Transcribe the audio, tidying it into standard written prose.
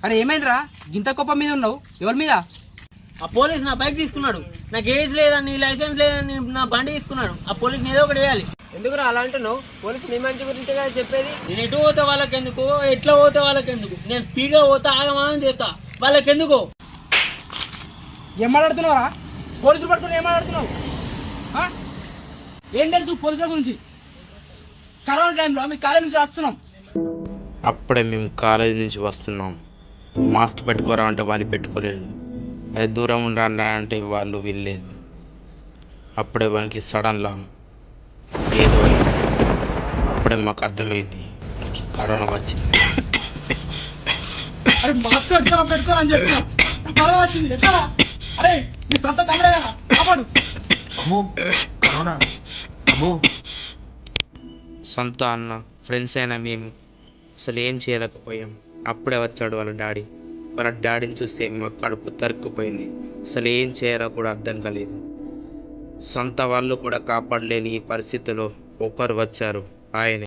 అరే ఏమైందిరా గింత కోపం మీద ఉన్నావు? ఎవరి మీద? ఆ పోలీస్ నా బైక్ తీసుకున్నాడు. నాకు ఏజ్ లేదని లైసెన్స్ లేదని నా బండి తీసుకున్నాడు. ఆ పోలీస్ ఏదో ఒకటి వేయాలి. ఎందుకురా అలా అంటున్నావు? పోలీసు నీ మంచి గురించి కదా చెప్పేది. నేను ఎటు పోతే వాళ్ళకెందుకు, ఎట్లా పోతే వాళ్ళకెందుకు? నేను స్పీడ్ గా పోతా, ఆగమాగం చేస్తా, వాళ్ళకెందుకు? ఏం మాట్లాడుతున్నావురా? పోలీసులు పట్టుకుని ఏం మాట్లాడుతున్నావు? ఏం తెలుసు పోలీసుల గురించి? కరోనా టైంలో మీ కాలేజ్ నుంచి వస్తున్నాం. అప్పుడే మేము కాలేజీ నుంచి వస్తున్నాం. మాస్క్ పెట్టుకోరా అంటే వాళ్ళు పెట్టుకోలేదు. అది దూరం ఉండరా అంటే వాళ్ళు వెళ్ళలేదు. అప్పుడే వానికి సడన్లా ఏదో అయింది. అప్పుడే మాకు అర్థమైంది కరోనా వచ్చింది. అరే మాస్క్ పెట్టుకోరా అని చెప్పినా కరోనా వచ్చింది. ఎట్లా? అరే మీ సొంత తమ్ముడే కదా, కాపాడు. సొంత అన్న ఫ్రెండ్స్ అయినా మేము అసలు ఏం చేయలేకపోయాం. అప్పుడే వచ్చాడు వాళ్ళ డాడీ. వాళ్ళ డాడీని చూస్తే మా కడుపు తరుక్కుపోయింది. అసలు ఏం చేయాలో కూడా అర్థం కాలేదు. సొంత వాళ్ళు కూడా కాపాడలేని ఈ పరిస్థితిలో ఒకరు వచ్చారు, ఆయనే.